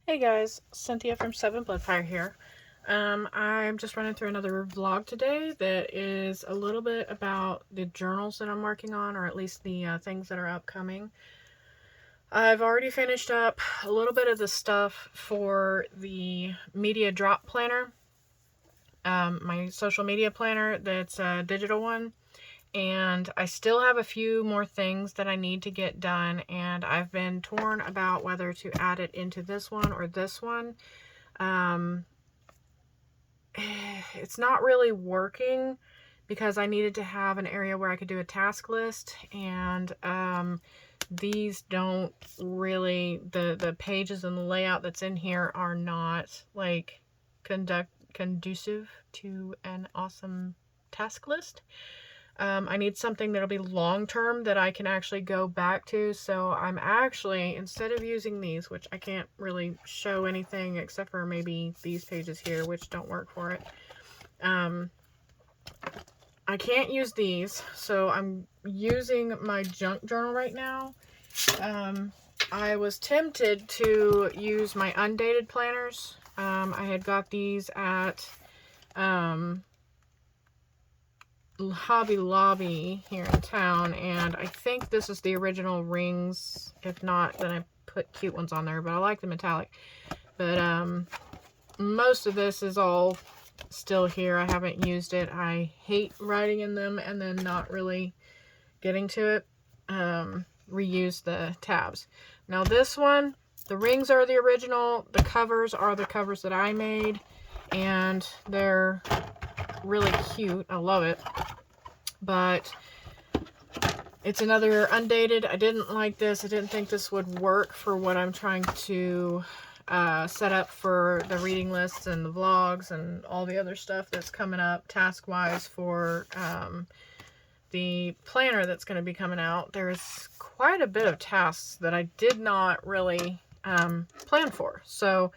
Hey guys, Cynthia from Seven Bloodfire here. I'm just running through another vlog today that is a little bit about the journals that I'm working on, or at least the things that are upcoming. I've already finished up a little bit of the stuff for the media drop planner, my social media planner that's a digital one. And I still have a few more things that I need to get done, and I've been torn about whether to add it into this one or this one. It's not really working because I needed to have an area where I could do a task list, and these don't really, the pages and the layout that's in here are not like conducive to an awesome task list. I need something that'll be long-term that I can actually go back to. So I'm actually, instead of using these, which I can't really show anything except for maybe these pages here, which don't work for it. I can't use these, so I'm using my junk journal right now. I was tempted to use my undated planners. I had got these at Hobby Lobby here in town, and I think this is the original rings. If not, then I put cute ones on there, but I like the metallic. But most of this is all still here. I haven't used it. I hate writing in them and then not really getting to it. Reuse the tabs. Now this one, the rings are the original, the covers are the covers that I made, and they're really cute. I love it. But it's another undated. I didn't like this. I didn't think this would work for what I'm trying to set up for the reading lists and the vlogs and all the other stuff that's coming up task-wise for the planner that's going to be coming out. There's quite a bit of tasks that I did not really plan for. So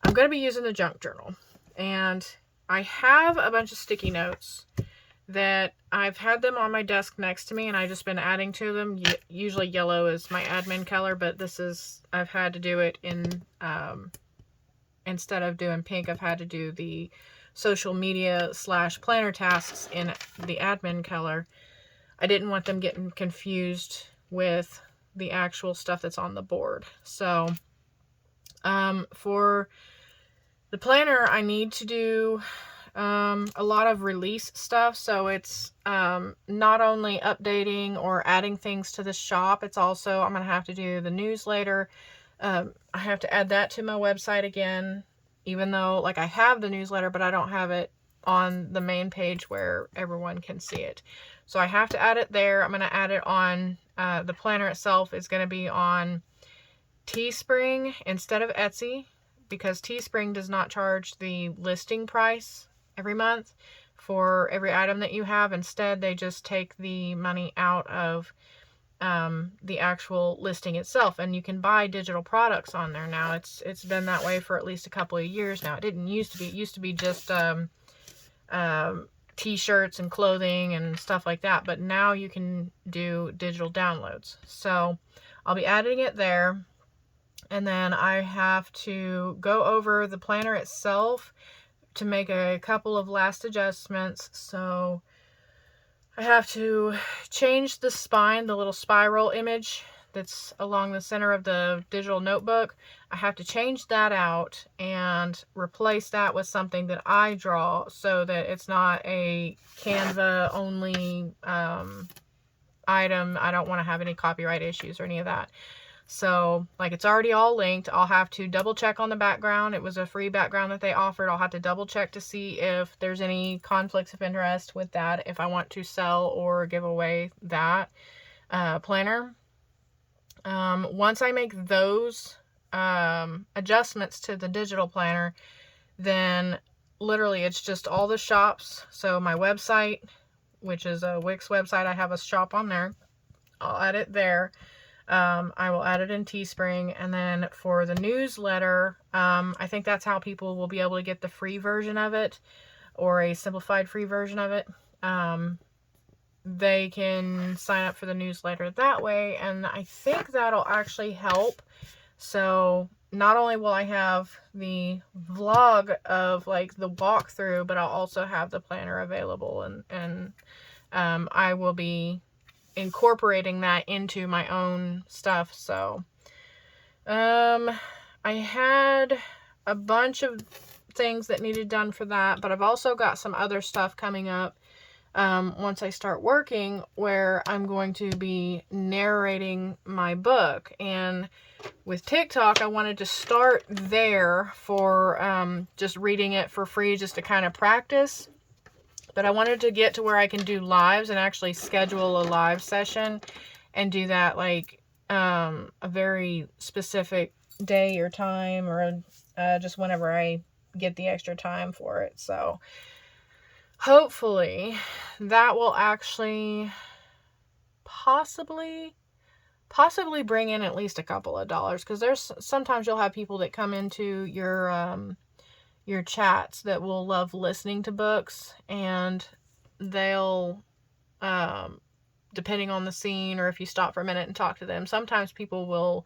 I'm going to be using the junk journal. And I have a bunch of sticky notes that I've had them on my desk next to me, and I've just been adding to them. Usually yellow is my admin color, but this is, I've had to do it in, instead of doing pink, I've had to do the social media / planner tasks in the admin color. I didn't want them getting confused with the actual stuff that's on the board. So, for the planner, I need to do a lot of release stuff. So it's not only updating or adding things to the shop, it's also, I'm going to have to do the newsletter. I have to add that to my website again, even though like I have the newsletter, but I don't have it on the main page where everyone can see it. So I have to add it there. I'm going to add it on, the planner itself is going to be on Teespring instead of Etsy, because Teespring does not charge the listing price every month for every item that you have. Instead, they just take the money out of the actual listing itself, and you can buy digital products on there now. It's been that way for at least a couple of years now. It didn't used to be. It used to be just t-shirts and clothing and stuff like that, but now you can do digital downloads. So I'll be adding it there. And then I have to go over the planner itself to make a couple of last adjustments. So I have to change the spine, the little spiral image that's along the center of the digital notebook. I have to change that out and replace that with something that I draw, so that it's not a Canva only item. I don't want to have any copyright issues or any of that. So, like, it's already all linked. I'll have to double check on the background. It was a free background that they offered. I'll have to double check to see if there's any conflicts of interest with that, if I want to sell or give away that planner. Once I make those adjustments to the digital planner, then literally it's just all the shops. So my website, which is a Wix website, I have a shop on there. I'll add it there. I will add it in Teespring. And then for the newsletter, I think that's how people will be able to get the free version of it, or a simplified free version of it. They can sign up for the newsletter that way, and I think that'll actually help. So not only will I have the vlog of like the walkthrough, but I'll also have the planner available, and I will be incorporating that into my own stuff. So I had a bunch of things that needed done for that, but I've also got some other stuff coming up once I start working, where I'm going to be narrating my book. And with TikTok, I wanted to start there for just reading it for free, just to kind of practice. But I wanted to get to where I can do lives and actually schedule a live session and do that like a very specific day or time, or just whenever I get the extra time for it. So hopefully that will actually possibly bring in at least a couple of dollars, because there's sometimes you'll have people that come into your chats that will love listening to books, and they'll depending on the scene, or if you stop for a minute and talk to them, sometimes people will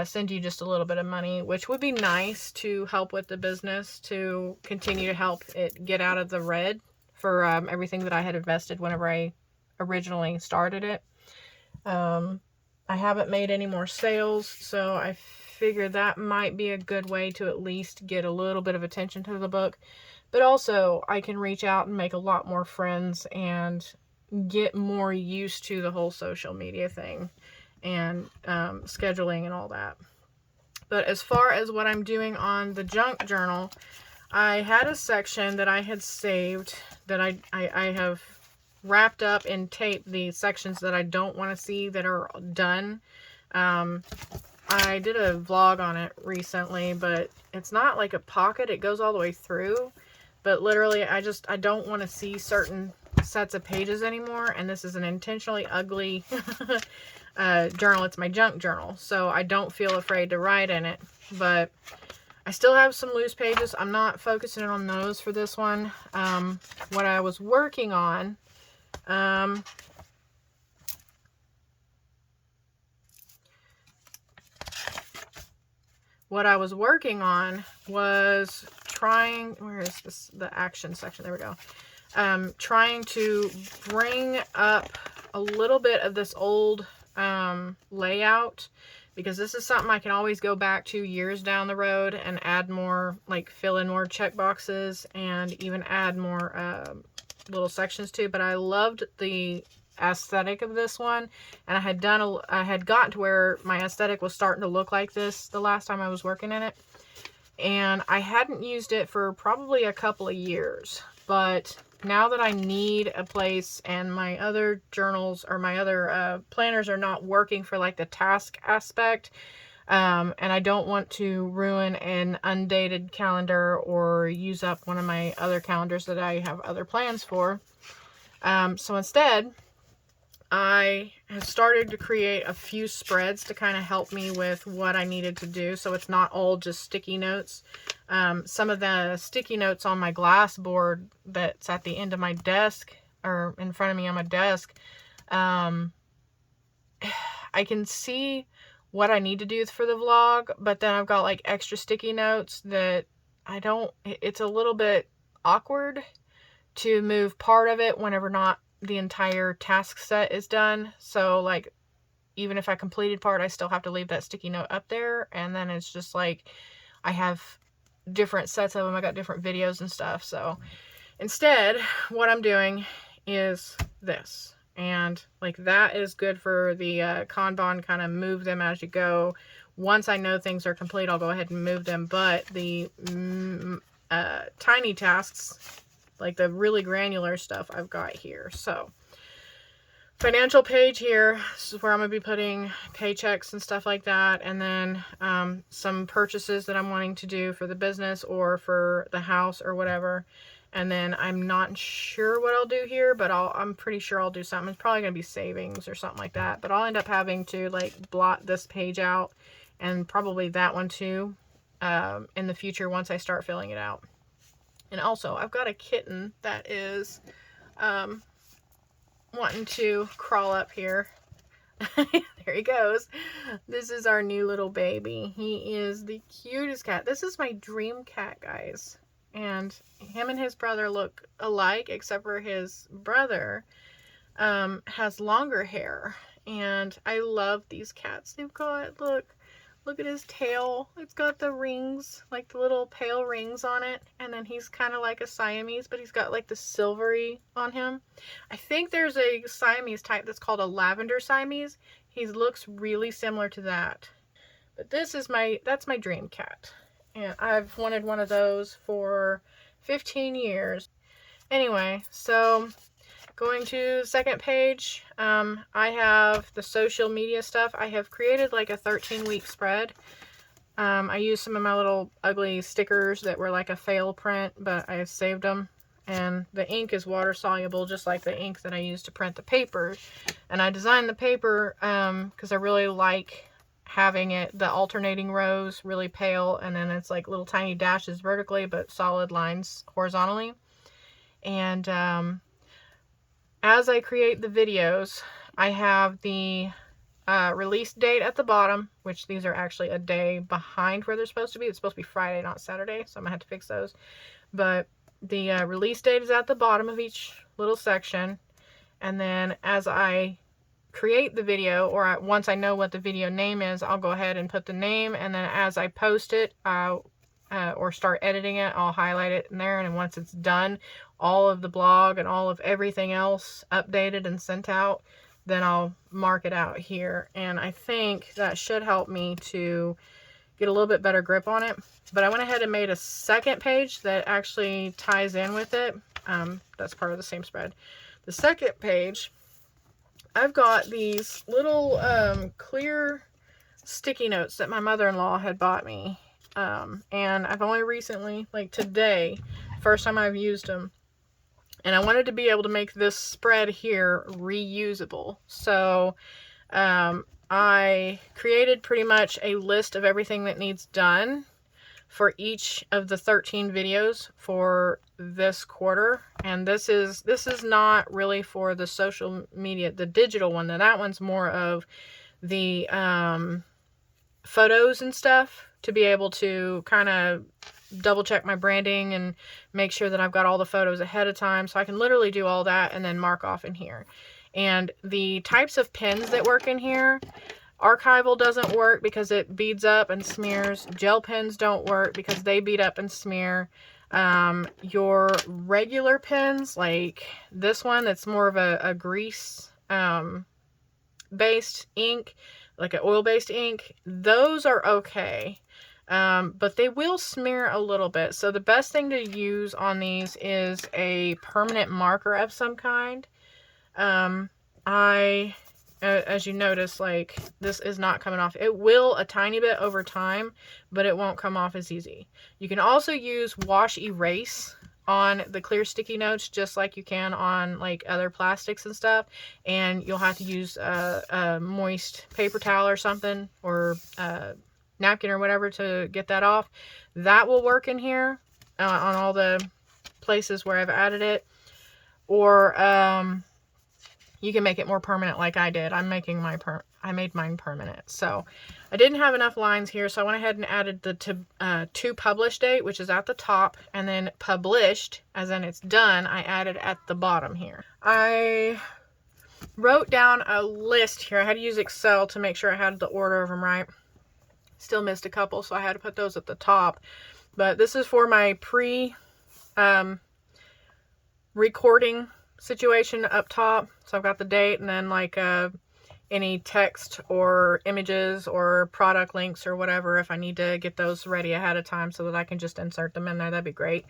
send you just a little bit of money, which would be nice to help with the business, to continue to help it get out of the red for everything that I had invested whenever I originally started it. I haven't made any more sales, so I figured that might be a good way to at least get a little bit of attention to the book. But also, I can reach out and make a lot more friends and get more used to the whole social media thing and scheduling and all that. But as far as what I'm doing on the junk journal, I had a section that I had saved that I have wrapped up and taped the sections that I don't want to see that are done. I did a vlog on it recently, but it's not like a pocket. It goes all the way through. But literally, I don't want to see certain sets of pages anymore. And this is an intentionally ugly journal. It's my junk journal. So I don't feel afraid to write in it. But I still have some loose pages. I'm not focusing on those for this one. What I was working on... what I was working on was trying, where is this, the action section, there we go. Trying to bring up a little bit of this old layout, because this is something I can always go back to years down the road and add more, like fill in more checkboxes and even add more little sections to. But I loved the aesthetic of this one, and I had gotten to where my aesthetic was starting to look like this the last time I was working in it, and I hadn't used it for probably a couple of years. But now that I need a place, and my other journals or my other planners are not working for like the task aspect, and I don't want to ruin an undated calendar or use up one of my other calendars that I have other plans for, so instead I have started to create a few spreads to kind of help me with what I needed to do, so it's not all just sticky notes. Some of the sticky notes on my glass board that's at the end of my desk, or in front of me on my desk, I can see what I need to do for the vlog, but then I've got like extra sticky notes that it's a little bit awkward to move part of it whenever not the entire task set is done. So like, even if I completed part, I still have to leave that sticky note up there, and then it's just like I have different sets of them. I got different videos and stuff. So instead, what I'm doing is this, and like that is good for the Kanban, kind of move them as you go. Once I know things are complete, I'll go ahead and move them. But the tiny tasks, like the really granular stuff, I've got here. So financial page here, this is where I'm going to be putting paychecks and stuff like that. And then some purchases that I'm wanting to do for the business or for the house or whatever. And then I'm not sure what I'll do here, but I'm pretty sure I'll do something. It's probably going to be savings or something like that. But I'll end up having to like blot this page out, and probably that one too, in the future once I start filling it out. And also, I've got a kitten that is wanting to crawl up here. There There he goes. This is our new little baby. He is the cutest cat. This is my dream cat, guys. And him and his brother look alike, except for his brother has longer hair. And I love these cats. They've got, look at his tail. It's got the rings, like the little pale rings on it. And then he's kind of like a Siamese, but he's got like the silvery on him. I think there's a Siamese type that's called a lavender Siamese. He looks really similar to that. But this is that's my dream cat. And I've wanted one of those for 15 years. Anyway, so going to the second page, I have the social media stuff. I have created like a 13-week spread. I used some of my little ugly stickers that were like a fail print, but I have saved them. And the ink is water soluble, just like the ink that I used to print the paper. And I designed the paper because I really like having the alternating rows really pale, and then it's like little tiny dashes vertically, but solid lines horizontally. And as I create the videos, I have the release date at the bottom, which these are actually a day behind where they're supposed to be. It's supposed to be Friday, not Saturday, so I'm gonna have to fix those. But the release date is at the bottom of each little section. And then as I create the video, or once I know what the video name is, I'll go ahead and put the name, and then as I post it or start editing it, I'll highlight it in there. And once it's done, all of the blog and all of everything else updated and sent out, then I'll mark it out here. And I think that should help me to get a little bit better grip on it. But I went ahead and made a second page that actually ties in with it. That's part of the same spread. The second page, I've got these little clear sticky notes that my mother-in-law had bought me. And I've only recently, like today, first time I've used them. And I wanted to be able to make this spread here reusable. So I created pretty much a list of everything that needs done for each of the 13 videos for this quarter. And this is not really for the social media, the digital one. Now that one's more of the photos and stuff, to be able to kind of double check my branding and make sure that I've got all the photos ahead of time, so I can literally do all that and then mark off in here. And the types of pens that work in here, archival doesn't work because it beads up and smears. Gel pens don't work because they bead up and smear. Your regular pens, like this one, that's more of a grease based ink, like an oil-based ink, those are okay. But they will smear a little bit. So the best thing to use on these is a permanent marker of some kind. As you notice, like, this is not coming off. It will a tiny bit over time, but it won't come off as easy. You can also use wash erase on the clear sticky notes, just like you can on like other plastics and stuff. And you'll have to use a moist paper towel or something, or napkin or whatever to get that off. That will work in here on all the places where I've added it. Or you can make it more permanent like I did. I made mine permanent. So I didn't have enough lines here, so I went ahead and added the to publish date, which is at the top, and then published, as in it's done, I added at the bottom here. I wrote down a list here. I had to use Excel to make sure I had the order of them right. Still missed a couple, so I had to put those at the top. But this is for my recording situation up top. So I've got the date, and then like any text or images or product links or whatever, if I need to get those ready ahead of time so that I can just insert them in there, that'd be great.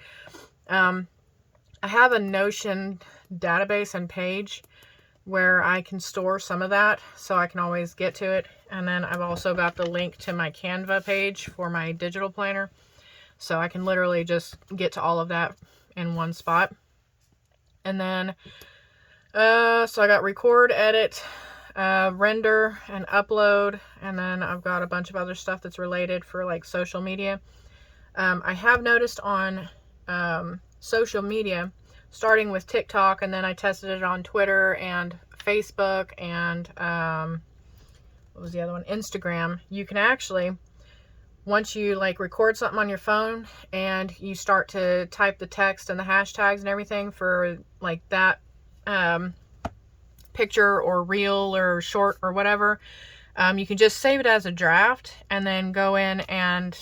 I have a Notion database and page where I can store some of that, so I can always get to it. And then I've also got the link to my Canva page for my digital planner, so I can literally just get to all of that in one spot. And then so I got record, edit, render, and upload, and then I've got a bunch of other stuff that's related for like social media. I have noticed on social media, starting with TikTok, and then I tested it on Twitter and Facebook and what was the other one? Instagram. You can actually, once you like record something on your phone and you start to type the text and the hashtags and everything for like that picture or reel or short or whatever, you can just save it as a draft and then go in and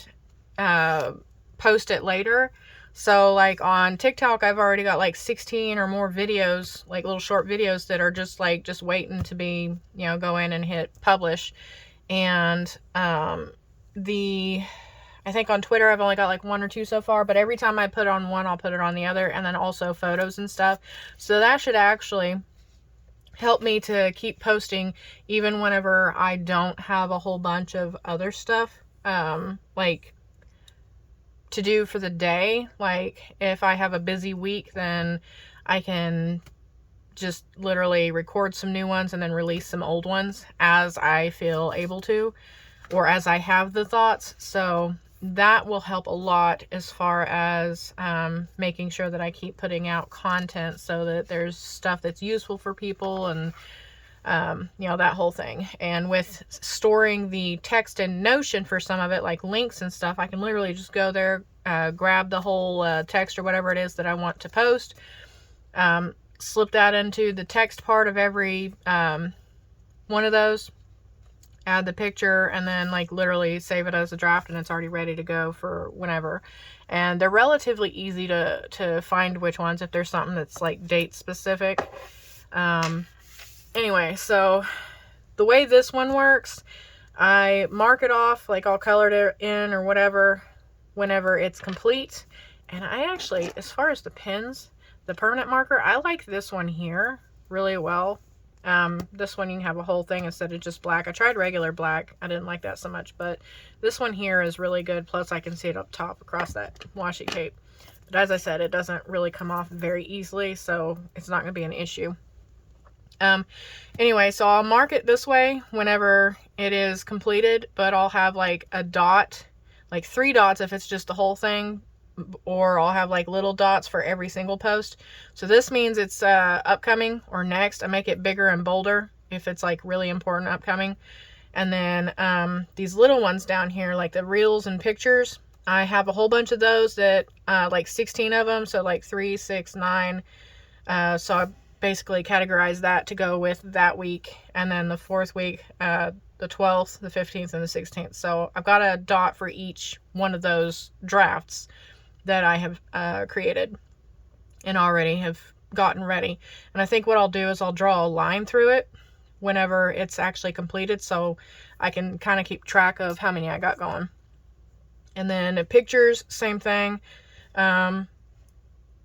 post it later. So like on TikTok, I've already got like 16 or more videos, like little short videos that are just waiting to be, you know, go in and hit publish. And I think on Twitter, I've only got like 1 or 2 so far, but every time I put on one, I'll put it on the other, and then also photos and stuff. So that should actually help me to keep posting even whenever I don't have a whole bunch of other stuff, like to do for the day. Like if I have a busy week, then I can just literally record some new ones and then release some old ones as I feel able to, or as I have the thoughts. So that will help a lot as far as making sure that I keep putting out content so that there's stuff that's useful for people, and you know, that whole thing. And with storing the text in Notion for some of it, like links and stuff, I can literally just go there, grab the whole text or whatever it is that I want to post, slip that into the text part of every one of those, add the picture, and then like literally save it as a draft, and it's already ready to go for whenever. And they're relatively easy to find which ones, if there's something that's like date specific. Anyway, so the way this one works, I mark it off, like I'll color it in or whatever whenever it's complete. And I actually, as far as the pins, the permanent marker, I like this one here really well. This one you can have a whole thing instead of just black. I tried regular black. I didn't like that so much, but this one here is really good. Plus I can see it up top across that washi tape. But as I said, it doesn't really come off very easily, so it's not going to be an issue. Anyway, so I'll mark it this way whenever it is completed, but I'll have like a dot, like 3 dots if it's just the whole thing, or I'll have like little dots for every single post. So this means it's upcoming or next. I make it bigger and bolder if it's like really important upcoming. And then these little ones down here, like the reels and pictures, I have a whole bunch of those that like 16 of them, so like 3, 6, 9. So I basically categorize that to go with that week, and then the 4th week, the 12th, the 15th, and the 16th. So I've got a dot for each one of those drafts that I have created and already have gotten ready. And I think what I'll do is I'll draw a line through it whenever it's actually completed, so I can kind of keep track of how many I got going. And then the pictures, same thing.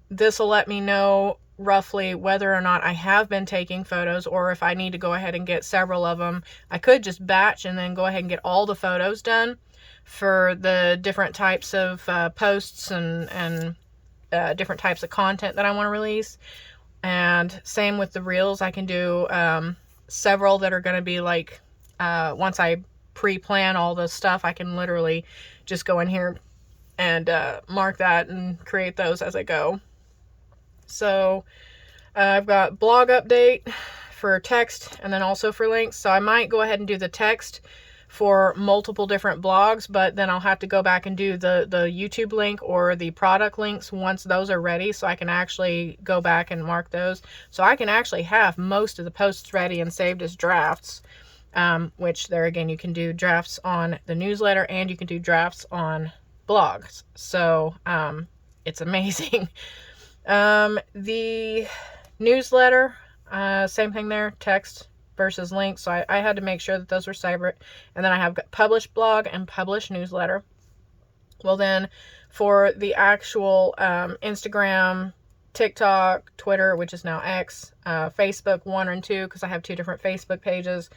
This will let me know roughly whether or not I have been taking photos, or if I need to go ahead and get several of them. I could just batch and then go ahead and get all the photos done for the different types of posts and different types of content that I want to release. And same with the reels. I can do several that are going to be like, once I pre-plan all the stuff, I can literally just go in here and mark that and create those as I go. So I've got blog update for text and then also for links. So I might go ahead and do the text for multiple different blogs, but then I'll have to go back and do the YouTube link or the product links once those are ready, so I can actually go back and mark those. So I can actually have most of the posts ready and saved as drafts, which there again, you can do drafts on the newsletter and you can do drafts on blogs. So it's amazing. The newsletter, same thing there, text versus links. So I had to make sure that those were separate. And then I have published blog and published newsletter. Well, then for the actual Instagram, TikTok, Twitter, which is now X, Facebook 1 and 2, because I have 2 different Facebook pages.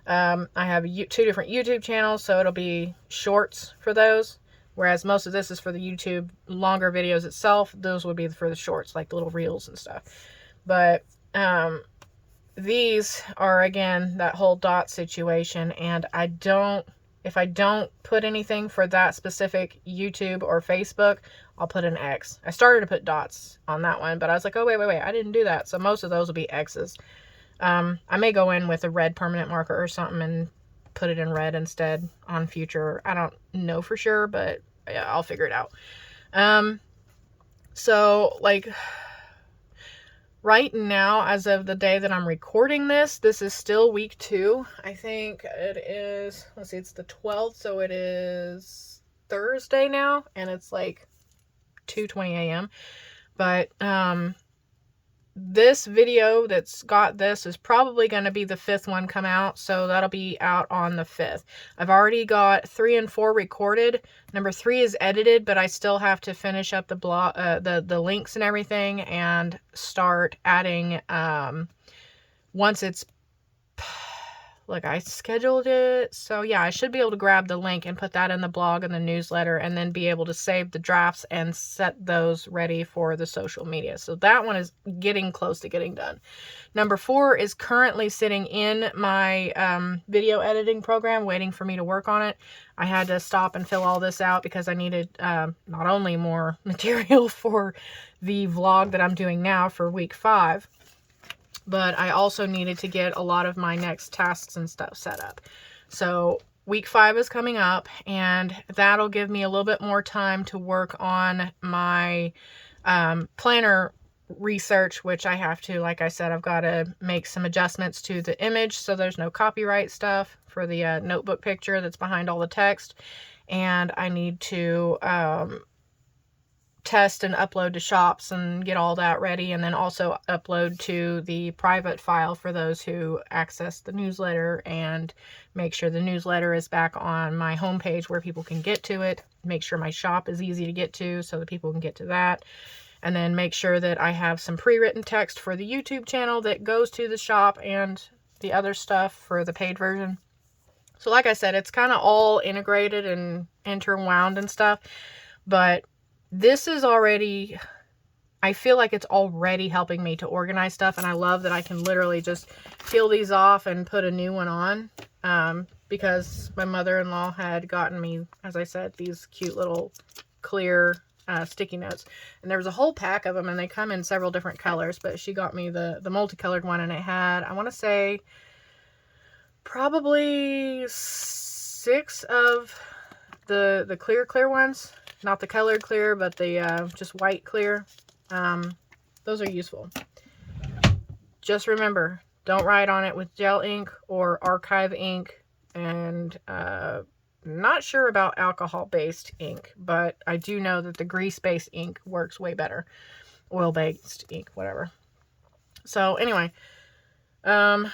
I have 2 different YouTube channels, so it'll be shorts for those. Whereas most of this is for the YouTube longer videos itself. Those would be for the shorts, like the little reels and stuff. But these are, again, that whole dot situation. And if I don't put anything for that specific YouTube or Facebook, I'll put an X. I started to put dots on that one, but I was like, oh, wait, I didn't do that. So most of those will be X's. I may go in with a red permanent marker or something and put it in red instead on future. I don't know for sure, but yeah, I'll figure it out. So like right now, as of the day that I'm recording this, this is still week 2. I think it is, let's see, it's the 12th, so it is Thursday now, and it's like 2:20 a.m. But this video that's got this is probably going to be the 5th one come out, so that'll be out on the 5th. I've already got 3 and 4 recorded. Number 3 is edited, but I still have to finish up the blog, the links and everything, and start adding once it's like I scheduled it. So yeah, I should be able to grab the link and put that in the blog and the newsletter, and then be able to save the drafts and set those ready for the social media. So that one is getting close to getting done. Number 4 is currently sitting in my video editing program, waiting for me to work on it. I had to stop and fill all this out because I needed not only more material for the vlog that I'm doing now for week 5, but I also needed to get a lot of my next tasks and stuff set up. So week 5 is coming up, and that'll give me a little bit more time to work on my planner research, which I have to, like I said, I've got to make some adjustments to the image so there's no copyright stuff for the notebook picture that's behind all the text. And I need to test and upload to shops and get all that ready, and then also upload to the private file for those who access the newsletter, and make sure the newsletter is back on my homepage where people can get to it. Make sure my shop is easy to get to so that people can get to that, and then make sure that I have some pre-written text for the YouTube channel that goes to the shop and the other stuff for the paid version. So like I said, it's kind of all integrated and interwound and stuff, but this is already, I feel like it's already helping me to organize stuff, and I love that I can literally just peel these off and put a new one on, because my mother-in-law had gotten me, as I said, these cute little clear sticky notes, and there was a whole pack of them, and they come in several different colors, but she got me the multicolored one, and it had, I want to say, probably 6 of the clear ones. Not the colored clear, but the just white clear. Those are useful. Just remember, don't write on it with gel ink or archive ink. And not sure about alcohol-based ink, but I do know that the grease-based ink works way better. Oil-based ink, whatever. So anyway, I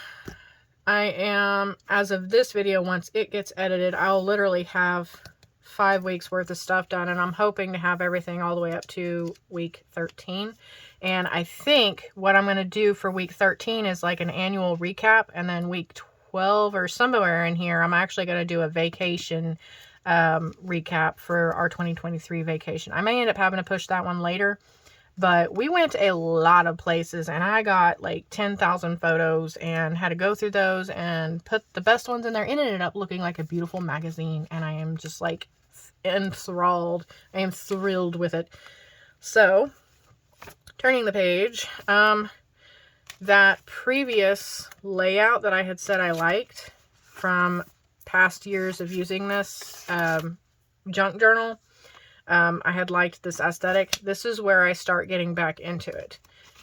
am, as of this video, once it gets edited, I'll literally have 5 weeks worth of stuff done, and I'm hoping to have everything all the way up to week 13. And I think what I'm going to do for week 13 is like an annual recap, and then week 12 or somewhere in here I'm actually going to do a vacation recap for our 2023 vacation. I may end up having to push that one later, but we went a lot of places, and I got like 10,000 photos and had to go through those and put the best ones in there. It ended up looking like a beautiful magazine, and I am just like enthralled. I am thrilled with it. So, turning the page, that previous layout that I had said I liked from past years of using this junk journal, I had liked this aesthetic. This is where I start getting back into it.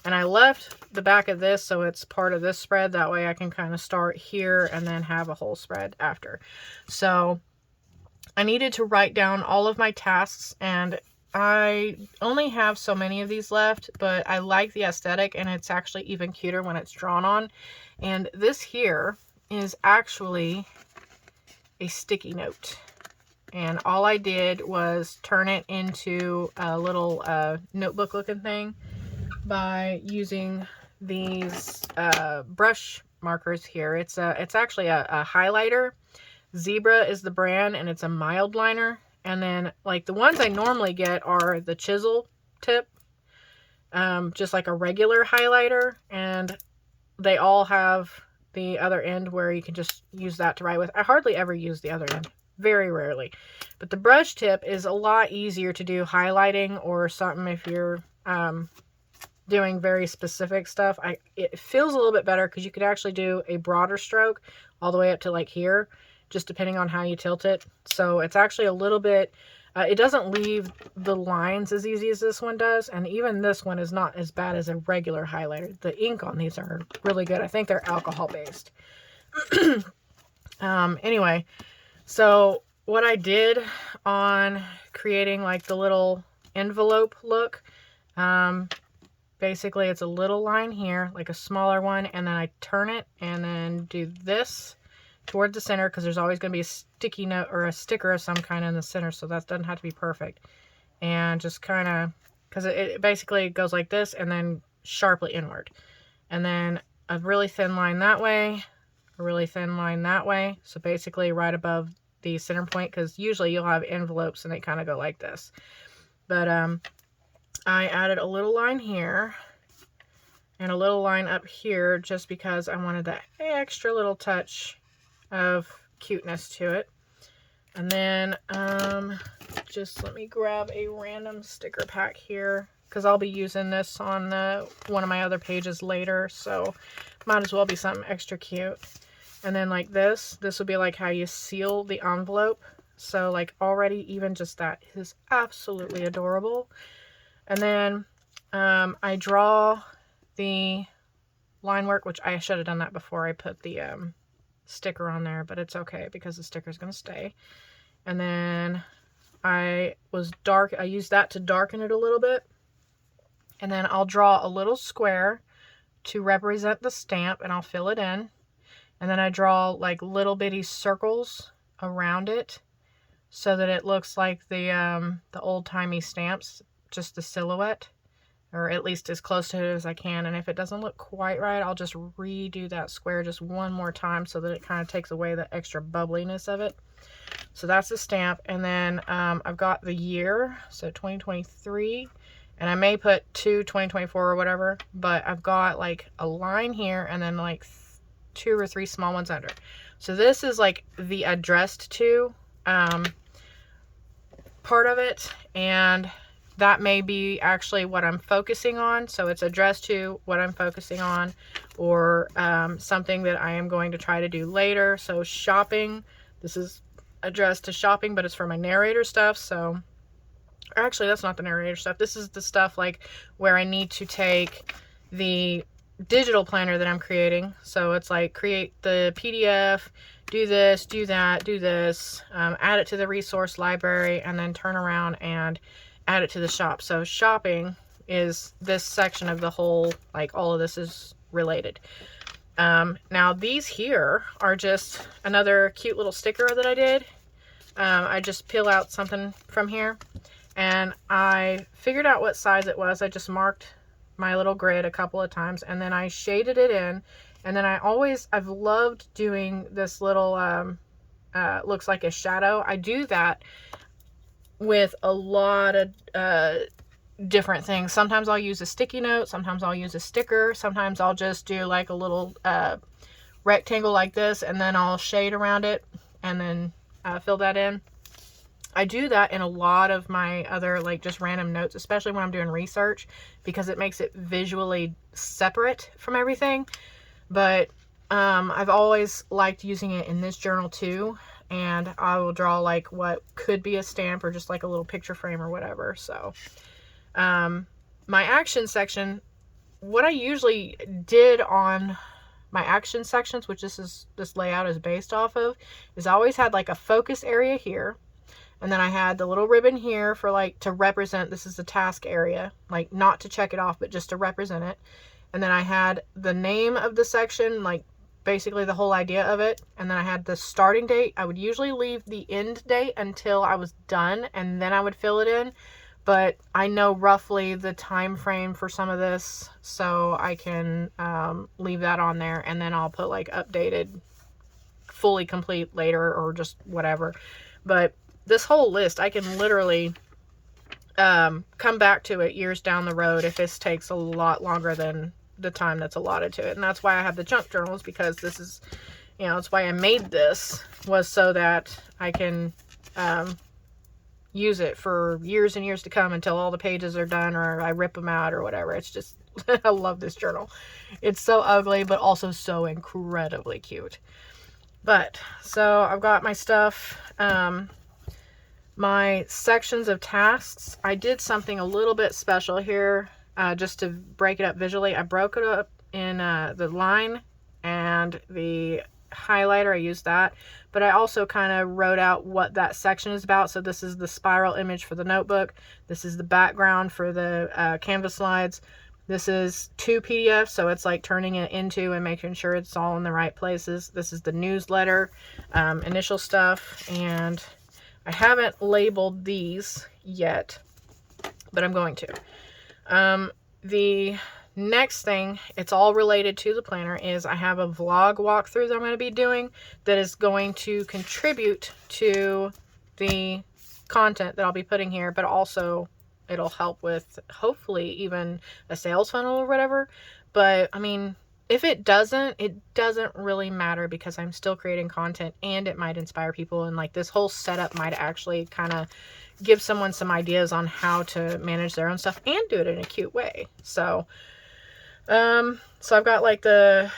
And I left the back of this so it's part of this spread. That way I can kind of start here and then have a whole spread after. So I needed to write down all of my tasks, and I only have so many of these left, but I like the aesthetic, and it's actually even cuter when it's drawn on. And this here is actually a sticky note. And all I did was turn it into a little notebook looking thing by using these brush markers here. It's actually a highlighter. Zebra is the brand, and it's a mild liner. And then like the ones I normally get are the chisel tip, just like a regular highlighter, and they all have the other end where you can just use that to write with. I hardly ever use the other end, very rarely. But the brush tip is a lot easier to do highlighting or something if you're doing very specific stuff. It feels a little bit better because you could actually do a broader stroke all the way up to like here, just depending on how you tilt it. So it's actually a little bit, it doesn't leave the lines as easy as this one does. And even this one is not as bad as a regular highlighter. The ink on these are really good. I think they're alcohol based. Anyway, so what I did on creating like the little envelope look, basically it's a little line here, like a smaller one, and then I turn it and then do this toward the center, because there's always going to be a sticky note or a sticker of some kind in the center, so that doesn't have to be perfect. And just kind of, because it basically goes like this and then sharply inward. And then a really thin line that way, a really thin line that way. So basically right above the center point, because usually you'll have envelopes and they kind of go like this. But I added a little line here and a little line up here just because I wanted that extra little touch of cuteness to it. And then just let me grab a random sticker pack here, because I'll be using this on one of my other pages later, so might as well be something extra cute. And then like this would be like how you seal the envelope. So like already even just that is absolutely adorable. And then I draw the line work, which I should have done that before I put the sticker on there, but it's okay because the sticker is going to stay. And then I used that to darken it a little bit. And then I'll draw a little square to represent the stamp, and I'll fill it in. And then I draw like little bitty circles around it so that it looks like the old-timey stamps, just the silhouette, or at least as close to it as I can. And if it doesn't look quite right, I'll just redo that square just one more time so that it kind of takes away the extra bubbliness of it. So that's the stamp. And then I've got the year, so 2023, and I may put 2024 or whatever, but I've got like a line here and then like 2 or 3 small ones under. So this is like the addressed to part of it, and that may be actually what I'm focusing on. So it's addressed to what I'm focusing on, or something that I am going to try to do later. So shopping, this is addressed to shopping, but it's for my narrator stuff. So actually that's not the narrator stuff. This is the stuff like where I need to take the digital planner that I'm creating. So it's like create the PDF, do this, do that, do this, add it to the resource library, and then turn around and add it to the shop. So shopping is this section of the whole, like all of this is related. Now these here are just another cute little sticker that I did. I just peel out something from here and I figured out what size it was. I just marked my little grid a couple of times and then I shaded it in. And then I've loved doing this little, looks like a shadow. I do that with a lot of different things. Sometimes I'll use a sticky note, sometimes I'll use a sticker, sometimes I'll just do like a little rectangle like this, and then I'll shade around it and then fill that in. I do that in a lot of my other like just random notes, especially when I'm doing research, because it makes it visually separate from everything. But I've always liked using it in this journal too. And I will draw like what could be a stamp or just like a little picture frame or whatever. So my action section, what I usually did on my action sections, which this layout is based off of, is I always had like a focus area here. And then I had the little ribbon here for like to represent this is the task area, like not to check it off, but just to represent it. And then I had the name of the section, like basically the whole idea of it. And then I had the starting date. I would usually leave the end date until I was done and then I would fill it in. But I know roughly the time frame for some of this, so I can leave that on there, and then I'll put like updated, fully complete later or just whatever. But this whole list, I can literally come back to it years down the road if this takes a lot longer than the time that's allotted to it. And that's why I have the junk journals, because this is, you know, it's why I made this, was so that I can use it for years and years to come until all the pages are done or I rip them out or whatever. It's just, I love this journal. It's so ugly, but also so incredibly cute. But, so I've got my stuff, my sections of tasks. I did something a little bit special here, just to break it up visually. I broke it up in the line and the highlighter. I used that, but I also kind of wrote out what that section is about. So this is the spiral image for the notebook. This is the background for the Canvas slides. This is 2 PDFs, so it's like turning it into and making sure it's all in the right places. This is the newsletter, initial stuff, and I haven't labeled these yet, but I'm going to. The next thing, it's all related to the planner, is I have a vlog walkthrough that I'm going to be doing that is going to contribute to the content that I'll be putting here, but also it'll help with hopefully even a sales funnel or whatever. But I mean, if it doesn't really matter, because I'm still creating content and it might inspire people, and like this whole setup might actually kind of give someone some ideas on how to manage their own stuff and do it in a cute way. So so I've got like the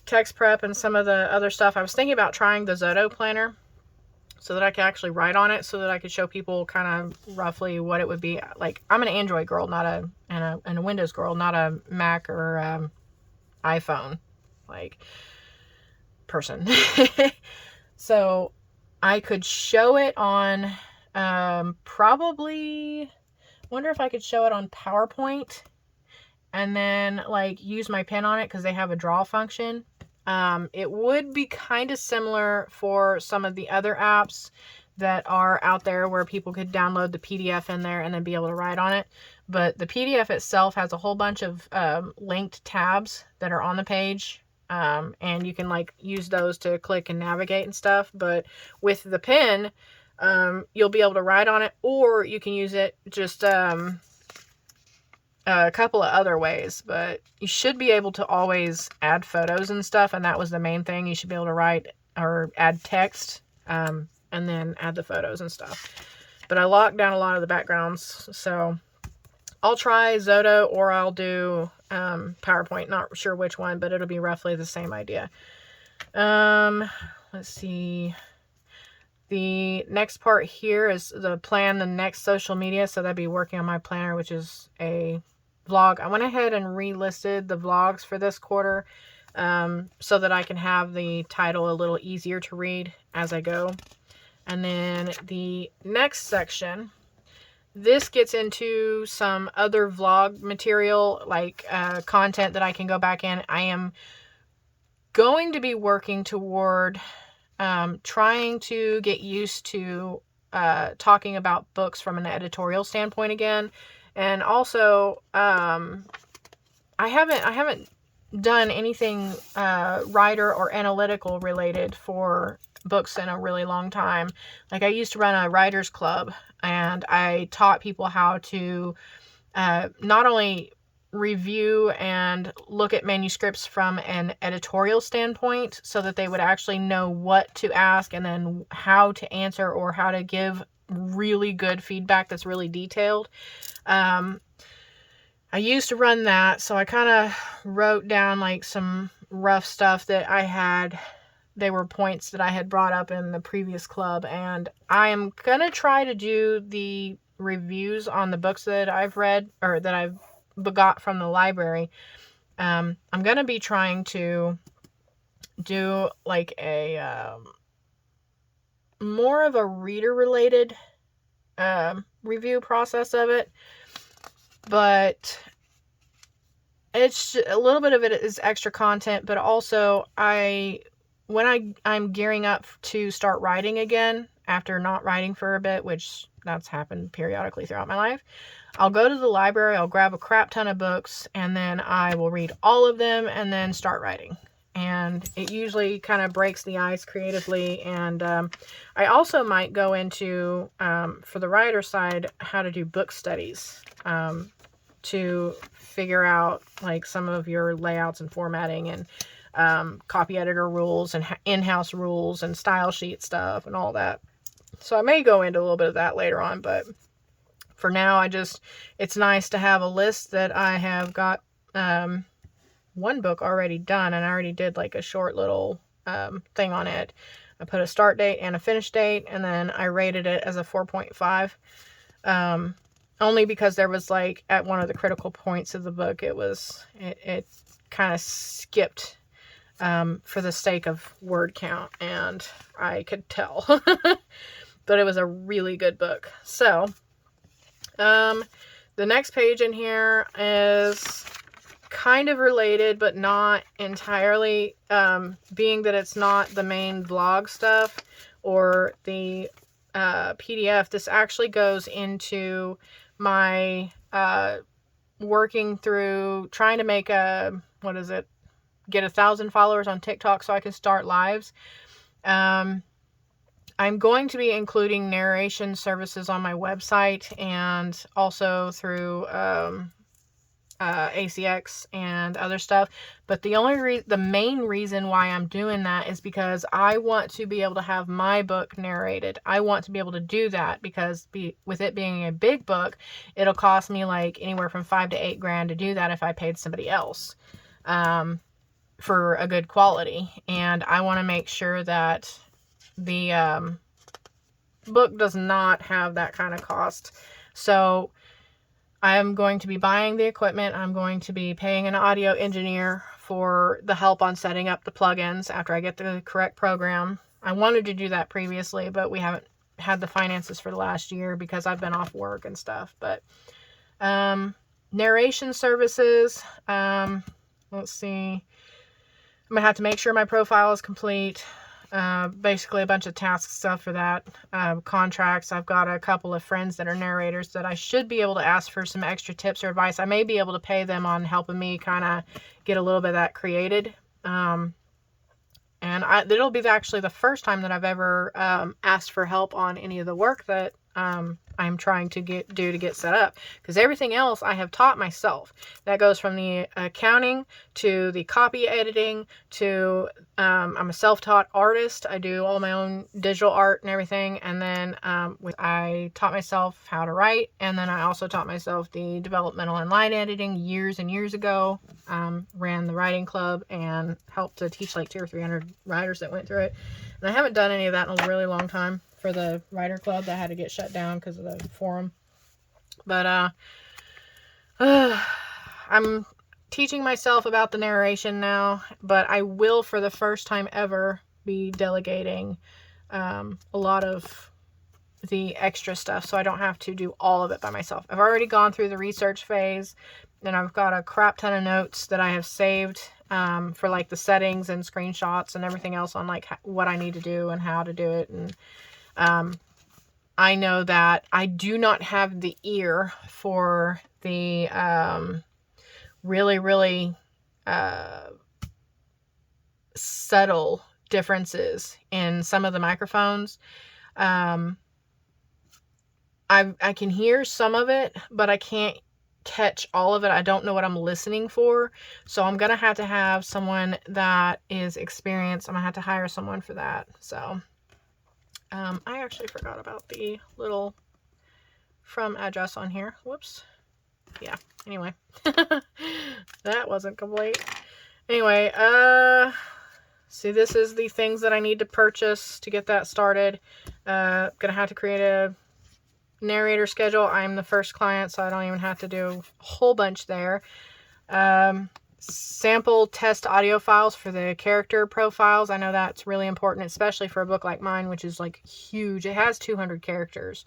text prep and some of the other stuff. I was thinking about trying the Zoto planner so that I could actually write on it, so that I could show people kind of roughly what it would be. Like, I'm an Android girl, not a Windows girl, not a Mac or iPhone like person. So I could show it on probably, wonder if I could show it on PowerPoint and then like use my pen on it, because they have a draw function. It would be kind of similar for some of the other apps that are out there, where people could download the PDF in there and then be able to write on it. But the PDF itself has a whole bunch of linked tabs that are on the page. And you can like use those to click and navigate and stuff. But with the pen, you'll be able to write on it, or you can use it just a couple of other ways. But you should be able to always add photos and stuff, and that was the main thing. You should be able to write or add text, and then add the photos and stuff. But I locked down a lot of the backgrounds, so I'll try Zoto, or I'll do PowerPoint. Not sure which one, but it'll be roughly the same idea. Let's see. The next part here is the plan the next social media. So that'd be working on my planner, which is a vlog. I went ahead and relisted the vlogs for this quarter, so that I can have the title a little easier to read as I go. And then the next section, this gets into some other vlog material, like content that I can go back in. I am going to be working toward trying to get used to talking about books from an editorial standpoint again. And also, I haven't done anything writer or analytical related for books in a really long time. Like, I used to run a writers club, and I taught people how to not only review and look at manuscripts from an editorial standpoint, so that they would actually know what to ask and then how to answer, or how to give really good feedback that's really detailed. I used to run that, so I kind of wrote down like some rough stuff that I had. They were points that I had brought up in the previous club, and I am going to try to do the reviews on the books that I've read, or that I've got from the library. I'm going to be trying to do like a more of a reader related review process of it. But it's a little bit of it is extra content, but also when I'm gearing up to start writing again after not writing for a bit, which that's happened periodically throughout my life, I'll go to the library, I'll grab a crap ton of books, and then I will read all of them and then start writing. And it usually kind of breaks the ice creatively. And I also might go into, for the writer side, how to do book studies, to figure out like some of your layouts and formatting, and copy editor rules, and in-house rules, and style sheet stuff, and all that. So I may go into a little bit of that later on, but for now, it's nice to have a list that I have got one book already done, and I already did like a short little thing on it. I put a start date and a finish date, and then I rated it as a 4.5. Only because there was like at one of the critical points of the book, it kind of skipped for the sake of word count, and I could tell. But it was a really good book. So, the next page in here is kind of related, but not entirely, being that it's not the main vlog stuff or the PDF. This actually goes into my working through trying to make get 1,000 followers on TikTok so I can start lives. I'm going to be including narration services on my website and also through ACX and other stuff. But the main reason why I'm doing that is because I want to be able to have my book narrated. I want to be able to do that because with it being a big book, it'll cost me like anywhere from $5,000 to $8,000 to do that if I paid somebody else for a good quality. And I want to make sure that the book does not have that kind of cost. So I'm going to be buying the equipment. I'm going to be paying an audio engineer for the help on setting up the plugins after I get the correct program. I wanted to do that previously, but we haven't had the finances for the last year because I've been off work and stuff. But narration services, let's see. I'm going to have to make sure my profile is complete. Basically a bunch of task stuff for that. Contracts. I've got a couple of friends that are narrators that I should be able to ask for some extra tips or advice. I may be able to pay them on helping me kind of get a little bit of that created. And it'll be actually the first time that I've ever asked for help on any of the work that I'm trying to get set up, because everything else I have taught myself. That goes from the accounting to the copy editing to I'm a self-taught artist. I do all my own digital art and everything, and then I taught myself how to write, and then I also taught myself the developmental and line editing years and years ago. Ran the writing club and helped to teach like 200 or 300 writers that went through it, and I haven't done any of that in a really long time. For the writer club that had to get shut down because of the forum. But I'm teaching myself about the narration now, but I will for the first time ever be delegating a lot of the extra stuff so I don't have to do all of it by myself. I've already gone through the research phase, and I've got a crap ton of notes that I have saved for like the settings and screenshots and everything else on like what I need to do and how to do it. And I know that I do not have the ear for the really, really subtle differences in some of the microphones. I can hear some of it, but I can't catch all of it. I don't know what I'm listening for. So I'm going to have someone that is experienced. I'm going to have to hire someone for that. So I actually forgot about the little from address on here. Whoops. Yeah, anyway. That wasn't complete. Anyway, see, this is the things that I need to purchase to get that started. Gonna have to create a narrator schedule. I'm the first client, so I don't even have to do a whole bunch there. Sample test audio files for the character profiles. I know that's really important, especially for a book like mine, which is like huge. It has 200 characters.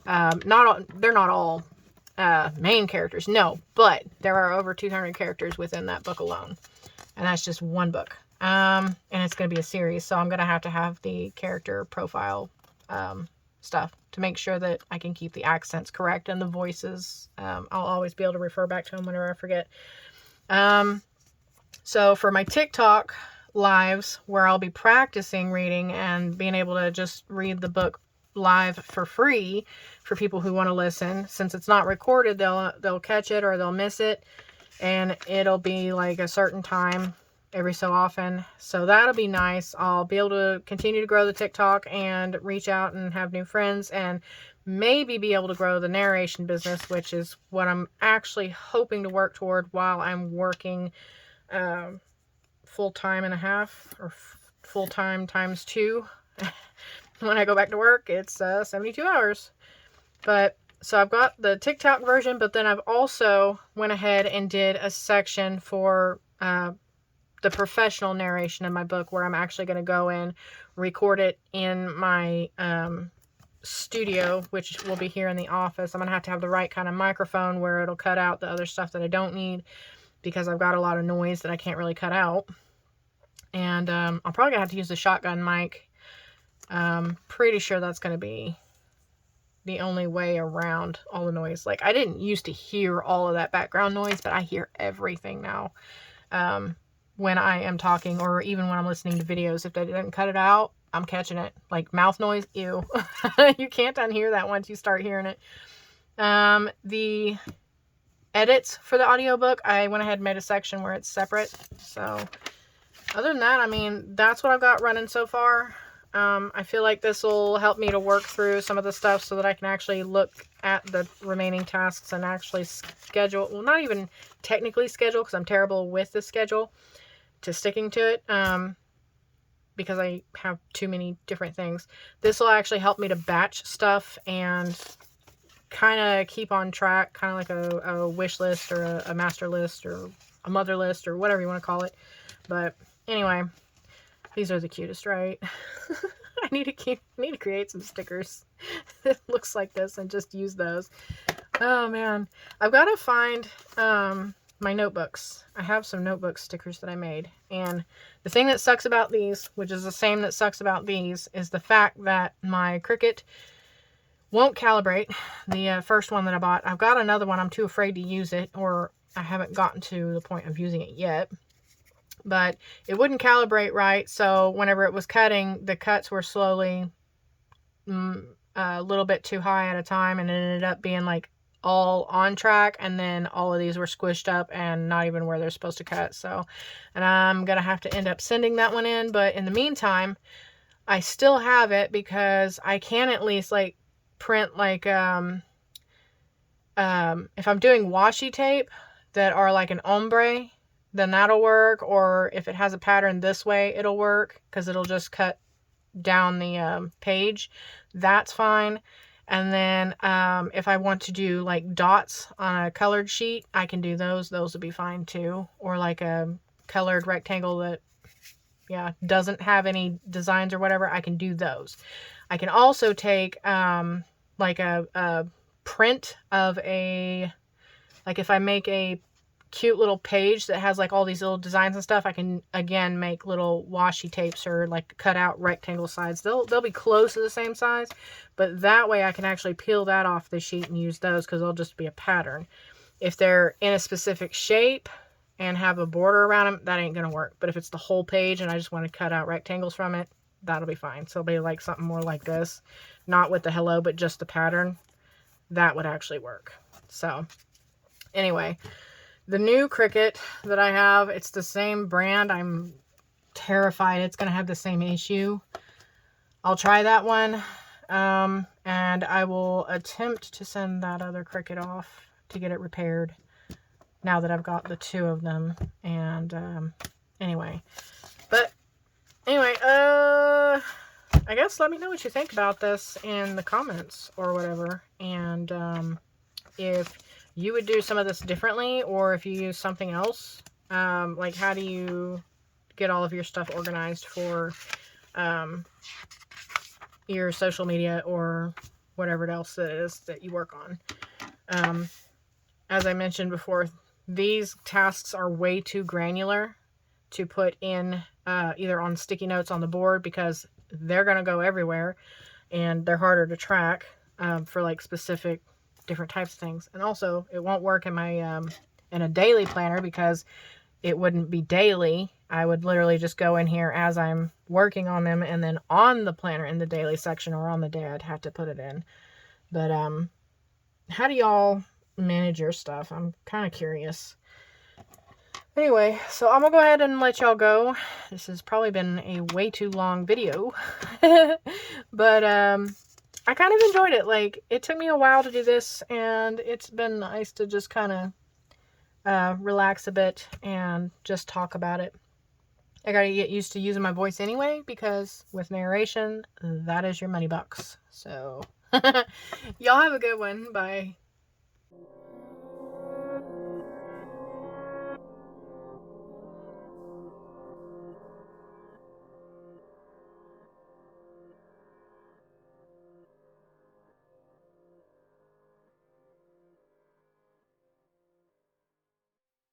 They're not all main characters, no, but there are over 200 characters within that book alone, and that's just one book. And it's going to be a series, so I'm going to have the character profile stuff to make sure that I can keep the accents correct and the voices. I'll always be able to refer back to them whenever I forget. So for my TikTok lives where I'll be practicing reading and being able to just read the book live for free for people who want to listen, since it's not recorded, they'll catch it or they'll miss it, and it'll be like a certain time every so often. So that'll be nice. I'll be able to continue to grow the TikTok and reach out and have new friends, and maybe be able to grow the narration business, which is what I'm actually hoping to work toward while I'm working full time and a half, or full-time times 2. When I go back to work, it's 72 hours. But so I've got the TikTok version, but then I've also went ahead and did a section for the professional narration in my book, where I'm actually going to go in, record it in my studio, which will be here in the office. I'm going to have the right kind of microphone where it'll cut out the other stuff that I don't need, because I've got a lot of noise that I can't really cut out. And I'm probably going to have to use the shotgun mic. Pretty sure that's going to be the only way around all the noise. Like, I didn't used to hear all of that background noise, but I hear everything now. When I am talking, or even when I'm listening to videos, if they didn't cut it out, I'm catching it. Like mouth noise, ew. You can't unhear that once you start hearing it. The edits for the audiobook, I went ahead and made a section where it's separate. So other than that, I mean, that's what I've got running so far. I feel like this will help me to work through some of the stuff so that I can actually look at the remaining tasks and actually schedule. Well, not even technically schedule, because I'm terrible with the schedule, to sticking to it, because I have too many different things. This will actually help me to batch stuff and kind of keep on track, kind of like a wish list, or a master list, or a mother list, or whatever you want to call it. But anyway, these are the cutest, right? I need to create some stickers that looks like this and just use those. Oh man, I've got to find my notebooks. I have some notebook stickers that I made, and the thing that sucks about these, which is the same that sucks about these, is the fact that my Cricut won't calibrate. The first one that I bought, I've got another one. I'm too afraid to use it, or I haven't gotten to the point of using it yet. But it wouldn't calibrate right, so whenever it was cutting, the cuts were slowly a little bit too high at a time, and it ended up being like all on track, and then all of these were squished up and not even where they're supposed to cut. So, and I'm gonna have to end up sending that one in, but in the meantime, I still have it, because I can at least like print like if I'm doing washi tape that are like an ombre, then that'll work. Or if it has a pattern this way, it'll work, because it'll just cut down the page. That's fine. And then if I want to do like dots on a colored sheet, I can do those. Those would be fine too. Or like a colored rectangle that, yeah, doesn't have any designs or whatever, I can do those. I can also take like a print of a, like if I make a cute little page that has like all these little designs and stuff, I can again make little washi tapes, or like cut out rectangle sides. They'll be close to the same size, but that way I can actually peel that off the sheet and use those, because they'll just be a pattern. If they're in a specific shape and have a border around them, that ain't gonna work. But if it's the whole page and I just want to cut out rectangles from it, that'll be fine. So it'll be like something more like this, not with the hello, but just the pattern. That would actually work. So anyway, the new Cricut that I have, it's the same brand. I'm terrified it's going to have the same issue. I'll try that one. And I will attempt to send that other Cricut off to get it repaired, now that I've got the two of them. And anyway, I guess let me know what you think about this in the comments or whatever. And if you would do some of this differently, or if you use something else, like how do you get all of your stuff organized for your social media or whatever else it is that you work on. As I mentioned before, these tasks are way too granular to put in either on sticky notes on the board, because they're going to go everywhere and they're harder to track for like specific different types of things. And also it won't work in my in a daily planner, because it wouldn't be daily. I would literally just go in here as I'm working on them, and then on the planner in the daily section, or on the day, I'd have to put it in. But how do y'all manage your stuff? I'm kind of curious. Anyway, so I'm gonna go ahead and let y'all go. This has probably been a way too long video. But I kind of enjoyed it. Like, it took me a while to do this, and it's been nice to just kind of relax a bit and just talk about it. I gotta get used to using my voice anyway, because with narration, that is your money bucks. So, y'all have a good one. Bye.